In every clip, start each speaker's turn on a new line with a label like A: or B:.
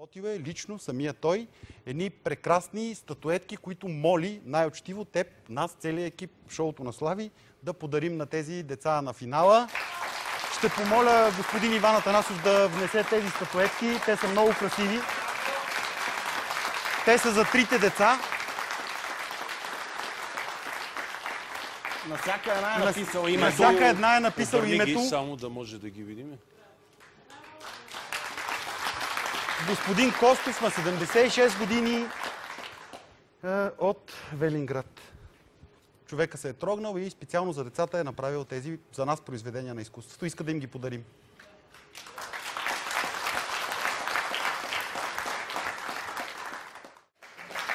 A: Отива лично самия той, едни прекрасни статуетки, които моли най-учтиво теб, нас, целият екип Шоуто на Слави, да подарим на тези деца на финала. Ще помоля господин Иван Атанасов да внесе тези статуетки. Те са много красиви. Те са за трите деца.
B: На всяка една е написал името.
A: На всяка една е написал името.
C: Само да може да ги видим.
A: Господин Костов на 76 години от Велинград. Човека се е трогнал и специално за децата е направил тези за нас произведения на изкуството. Иска да им ги подарим.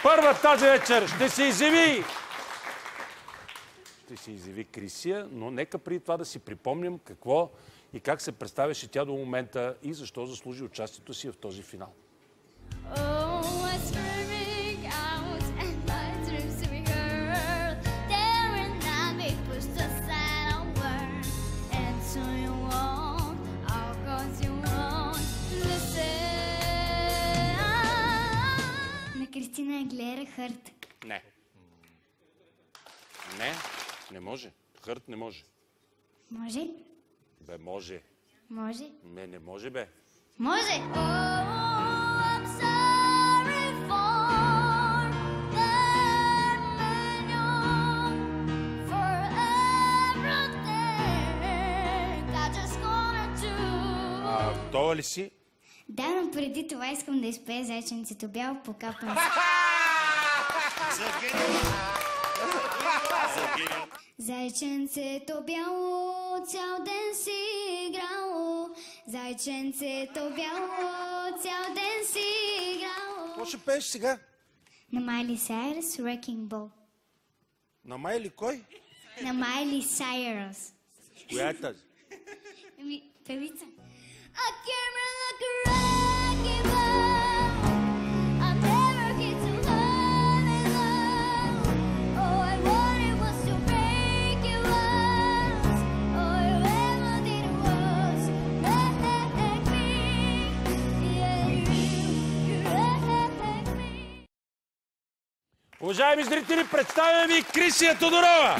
C: Първа тази вечер ще се изяви Крисия, но нека преди това да си припомним какво и как се представяше тя до момента и защо заслужи участието си в този финал.
D: На Кристина Аглера Хърт.
C: Не. Не може. Хърт не може.
D: Може?
C: Бе, може.
D: Може?
C: Не може, бе.
D: Може!
C: Готова ли си?
D: Да, но преди това искам да изпея Зайченцето бяло по капан. Зайченцето бяло цял ден си играло. Зайченцето бяло цял ден си играло.
C: Какво ще пееш сега?
D: На Майли Сайрус, Wrecking Ball.
C: На Майли кой?
D: На Майли Сайрус.
C: Коя е тази?
D: Певица. I came like a wrecking ball. I never get to love and love. All I wanted was to break your walls. All you ever did was wreck me. Yeah, you wrecked me.
C: Уважаеми зрители, представям ви Крисия Тодорова!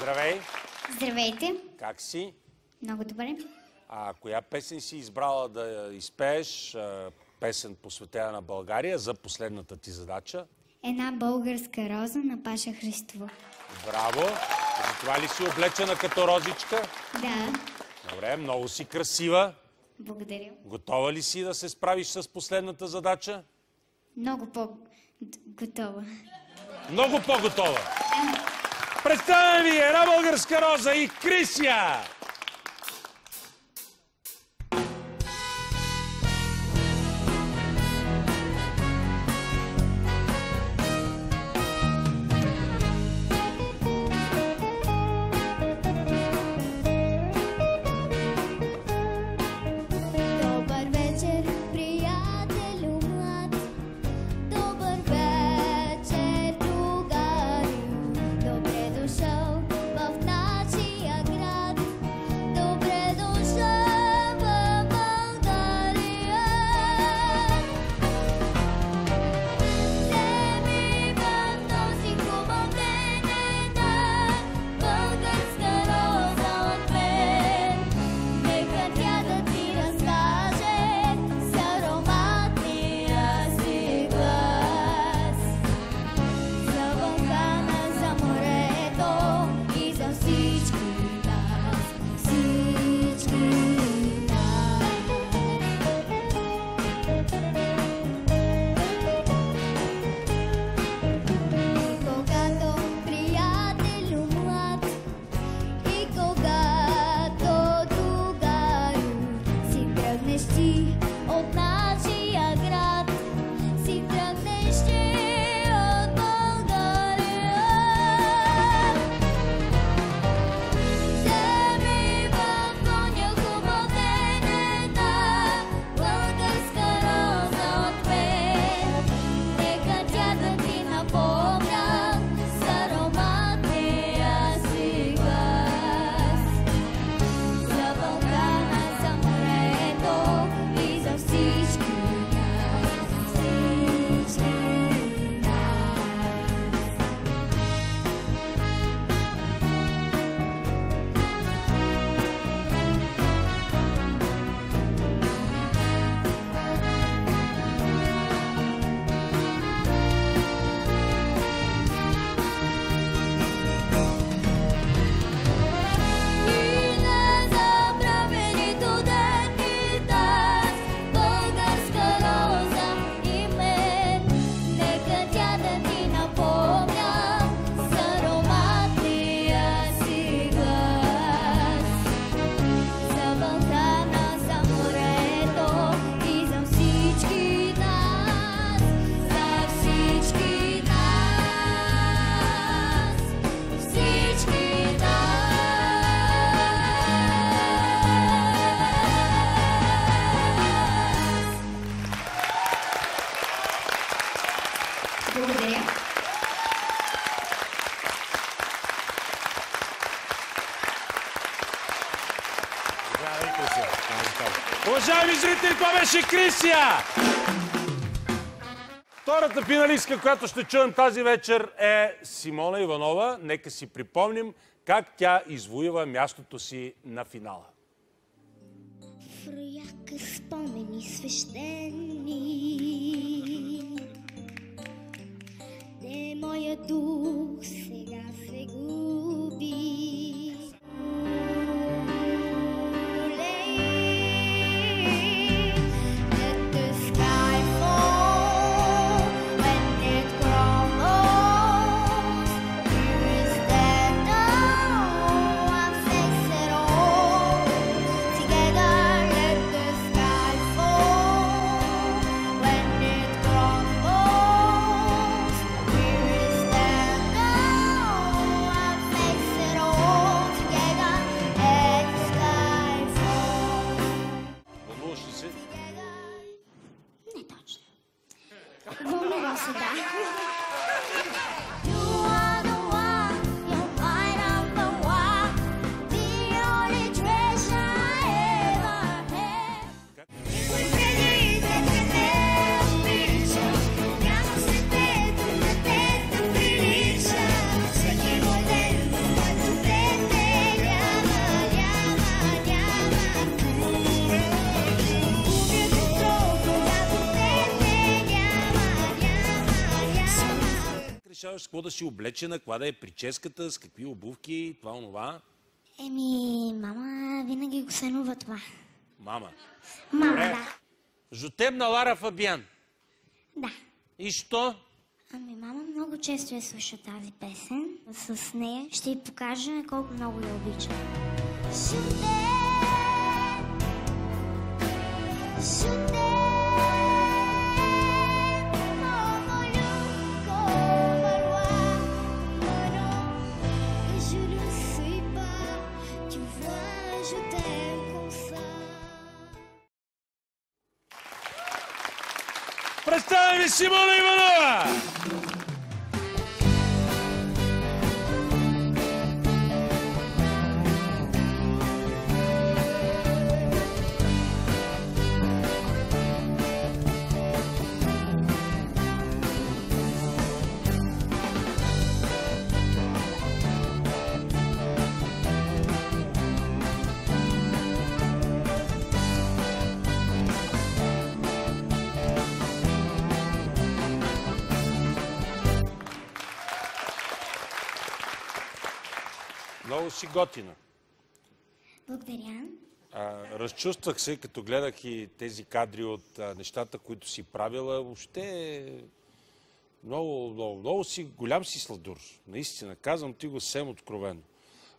C: Здравей!
D: Здравейте!
C: Как си?
D: Много добре.
C: Коя песен си избрала да изпееш? Песен посветена на България за последната ти задача?
D: Една българска роза на Паша Христова.
C: Браво! Затова ли си облечена като розичка?
D: Да.
C: Добре, много си красива.
D: Благодаря.
C: Готова ли си да се справиш с последната задача?
D: Много по-готова.
C: Много по-готова! Представям ви една българска роза и Крисия!
D: Добър вечер, приятелю млад. Добър вечер, другарю. Добре дошъл в нашия град.
C: Уважаеми зрители, това беше Крисия! Втората финалистка, която ще чуем тази вечер, е Симона Иванова. Нека си припомним как тя извоюва мястото си на финала.
D: В рояка спомени свещени, де моя дух сега се губи.
C: Решаваш с какво да си облечена, каква да е прическата, с какви обувки, това, онова?
D: Мама винаги го сънува това.
C: Мама.
D: Мама, да.
B: Жотем на Лара Фабиан.
D: Да.
B: И що?
D: Мама много често я слуша тази песен. С нея ще й покажа колко много я обичам.
C: Представяме ви Симона Иванова! Много си готина.
D: Благодаря.
C: Разчувствах се, като гледах и тези кадри от нещата, които си правила. Въобще много си, голям си сладур. Наистина, казвам ти го съвсем откровено.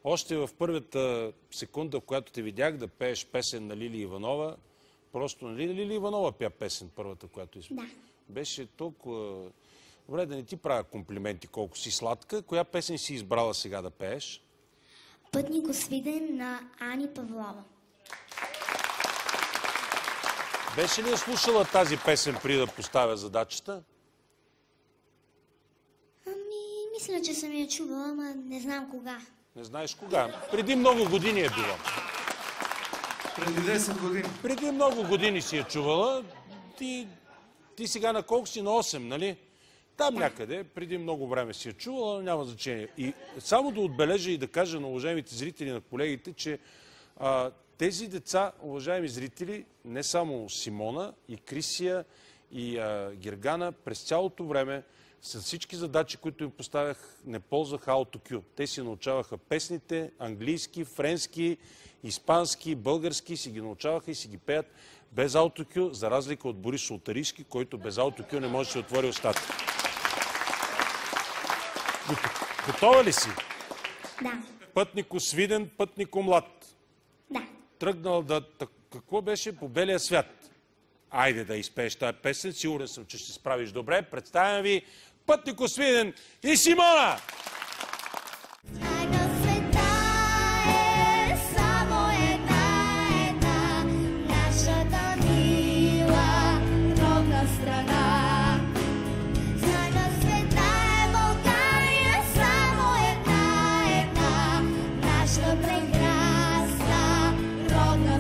C: Още в първата секунда, в която те видях да пееш песен на Лили Иванова, просто нали Лили Иванова пя песен, първата, която изпя.
D: Да.
C: Беше толкова... Добре, да не ти правя комплименти колко си сладка. Коя песен си избрала сега да пееш?
D: Пътник Свиден на Ани Павлова.
C: Беше ли я слушала тази песен преди да поставя задачата?
D: Мисля, че съм я чувала, ама не знам кога.
C: Не знаеш кога. Преди много години е било.
E: Преди 10 години.
C: Преди много години си я чувала. Ти сега на колко си? На 8, нали? Там някъде, преди много време си я чувала, но няма значение. И само да отбележа и да кажа на уважаемите зрители, на колегите, че тези деца, уважаеми зрители, не само Симона, и Крисия, и Гергана, през цялото време, с всички задачи, които им поставях, не ползваха AutoCue. Те си научаваха песните, английски, френски, испански, български, си ги научаваха и си ги пеят без AutoCue, за разлика от Борис Шултарийски, който без AutoCue не може да си отвори устата. Готова ли си?
D: Да.
C: Пътнико Свиден, пътнико млад.
D: Да.
C: Тръгнал да... Какво беше по белия свят? Айде да изпееш тази песен. Сигурен съм, че ще се справиш добре. Представям ви Пътнико Свиден и Симона!
D: Родна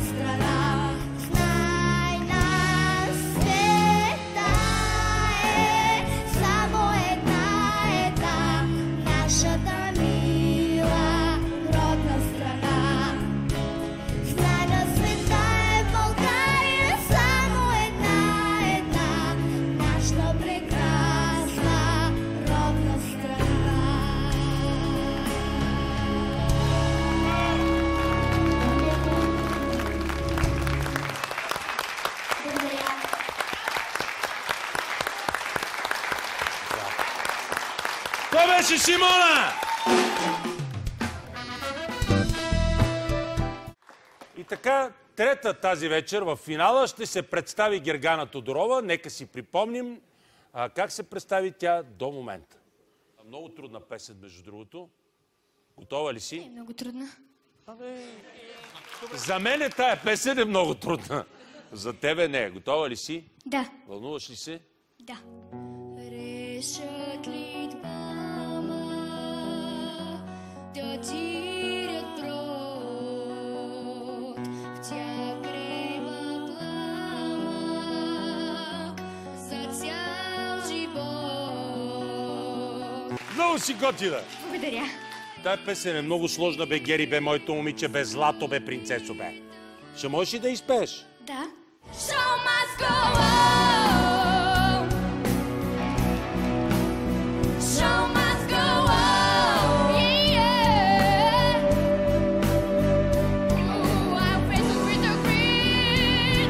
C: То беше Симона! И така, трета тази вечер в финала ще се представи Гергана Тодорова. Нека си припомним как се представи тя до момента. Много трудна песен, между другото. Готова ли си?
D: Много трудна.
C: За мен тая песен е много трудна. За тебе не. Готова ли си?
D: Да.
C: Вълнуваш ли се?
D: Да.
F: Решат ли двама да тирят брод, в тях грева пламък за цял живот.
C: Много си готина!
D: Благодаря.
C: Тая песен е много сложна, бе, Гери, бе, моето момиче, бе, злато, бе, принцесо, бе. Ще можеш ли да изпееш?
D: Да.
F: Show must go on. Show must go on. Yeah. Ooh, I'm faced with the green.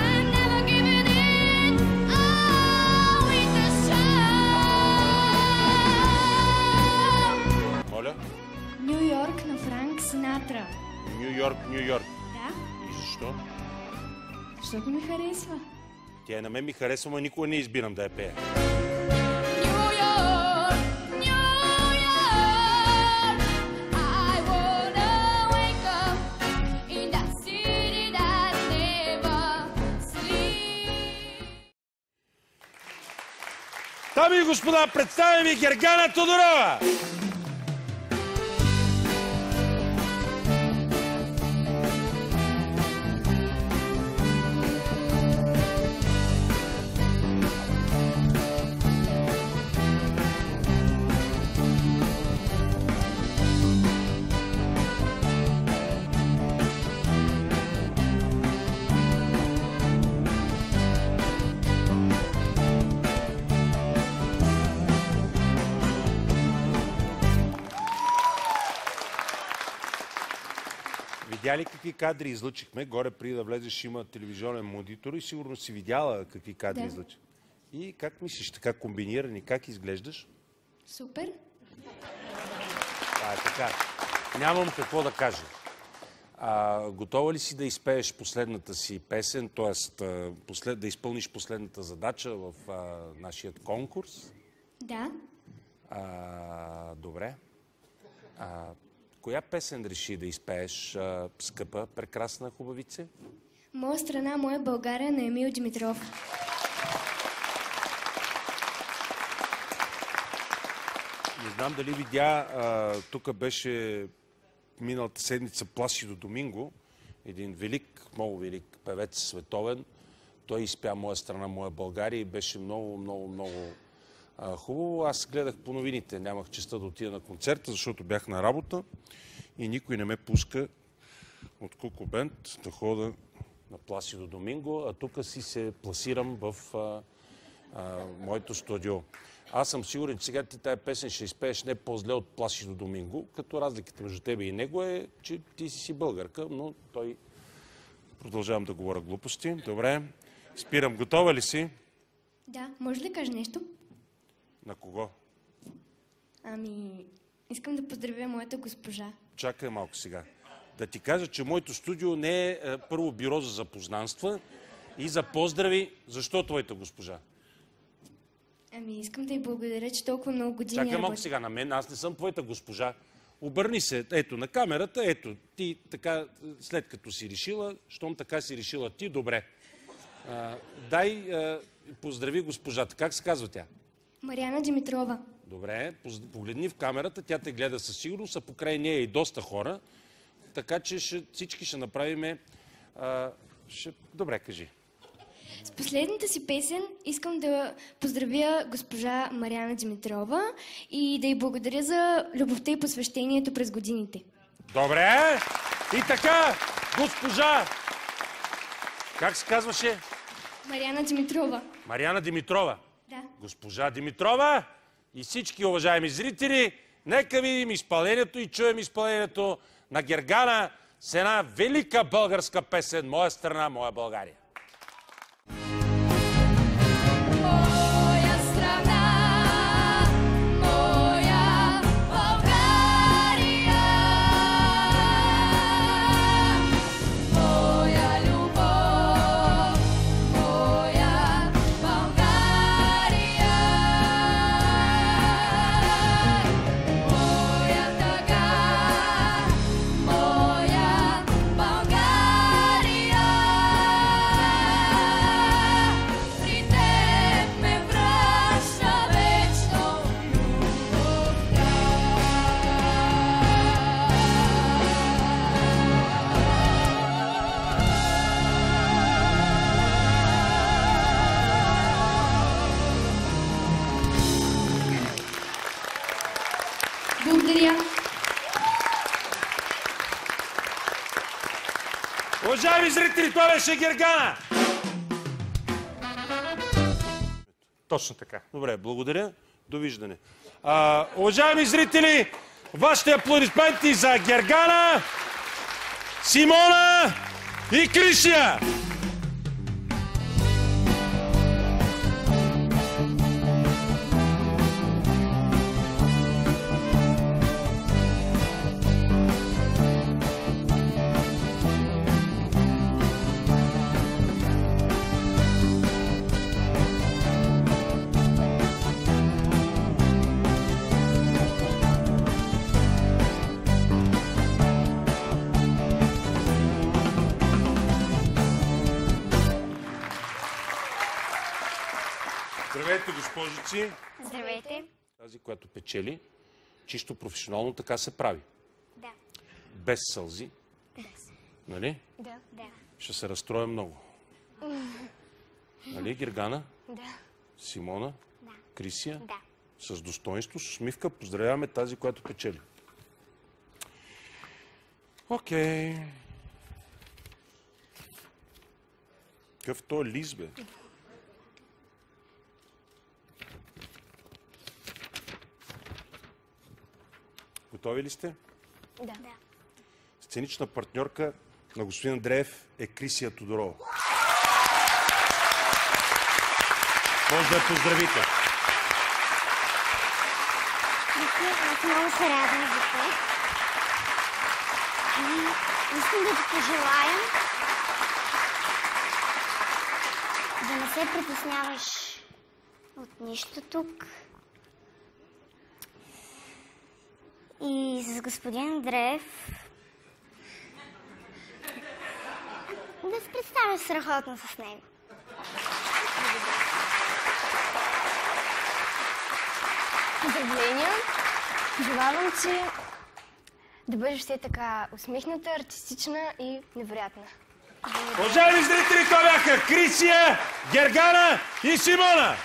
F: I'm never giving in. Oh, with the show.
C: Моля?
D: Ню Йорк на Франк Синатра.
C: Ню Йорк, Ню Йорк.
D: Да.
C: И защо?
D: Защото ми харесва.
C: Тя на мен ми харесва, но никога не избирам да я пея.
F: New York, New York. I wanna wake up in that city that never sleeps.
C: Дами и господа, представям ви Гергана Тодорова! Видя ли какви кадри излъчихме? Горе преди да влезеш има телевизионен монитор и сигурно си видяла какви кадри излъчих. И как мислиш, така комбинирани, как изглеждаш?
D: Супер.
C: Това е така. Нямам какво да кажа. Готова ли си да изпееш последната си песен, т.е. да изпълниш последната задача в нашия конкурс?
D: Да.
C: Добре. Коя песен реши да изпееш, скъпа, прекрасна хубавице?
D: Моя страна, моя България на Емил Димитров.
C: Не знам дали видя, тук беше миналата седмица Пласидо Доминго, един велик, много велик певец световен. Той изпя Моя страна, моя България и беше много, много, много хубаво. Аз гледах по новините, нямах честа да отида на концерта, защото бях на работа и никой не ме пуска от Куко Бенд да хода на Пласидо Доминго, а тук си се пласирам в моето студио. Аз съм сигурен, че сега ти тая песен ще изпееш не по-зле от Пласидо Доминго, като разликата между тебе и него е, че ти си българка, но той... Продължавам да говоря глупости. Добре. Спирам. Готова ли си?
D: Да. Може ли да кажа нещо?
C: На кого?
D: Искам да поздравя моята госпожа.
C: Чакай малко сега. Да ти кажа, че моето студио не е първо бюро за запознанства и за поздрави. Защо твоята госпожа?
D: Искам да й благодаря, че толкова много години
C: Чакай малко сега на мен. Аз не съм твоята госпожа. Обърни се, ето, на камерата, ето, ти така, след като си решила, щом така си решила ти, добре. Дай, поздрави госпожата. Как се казва тя?
D: Мариана Димитрова.
C: Добре, погледни в камерата, тя те гледа със сигурност, а покрай нея и доста хора, така че всички ще направиме... Добре, кажи.
D: С последната си песен искам да поздравя госпожа Мариана Димитрова и да й благодаря за любовта и посвещението през годините.
C: Добре! И така, госпожа... Как се казваше?
D: Мариана Димитрова.
C: Мариана Димитрова.
D: Да.
C: Госпожа Димитрова и всички уважаеми зрители, нека видим изпълнението и чуем изпълнението на Гергана с една велика българска песен «Моя страна, моя България».
F: Моя страна, моя
C: Уважаеми зрители, това беше Гергана!
G: Точно така.
C: Добре, благодаря. Довиждане. Уважаеми зрители, вашите аплодисменти за Гергана, Симона и Крисия! Здравейте, госпожици.
F: Здравейте.
C: Тази, която печели, чисто професионално така се прави.
F: Да.
C: Без сълзи. Нали?
F: Да.
C: Ще се разстроя много. Нали, Гергана?
F: Да.
C: Симона?
F: Да.
C: Крисия?
F: Да.
C: С достоинство, с усмивка поздравяваме тази, която печели. Окей. Какъв то е лист, бе? Готови ли сте?
F: Да.
C: Сценична партньорка на господин Андреев е Крисия Тодорова. Може да я поздравите.
F: Аз много се радвам за теб. Искам да ти пожелая да не се притесняваш от нищо тук. И с господин Андреев да се представяш страхотно с него.
H: Поздравления! Желавам ти да бъдеш все така усмихната, артистична и невероятна.
C: Уважаеми зрители, това бяха Крисия, Гергана и Симона!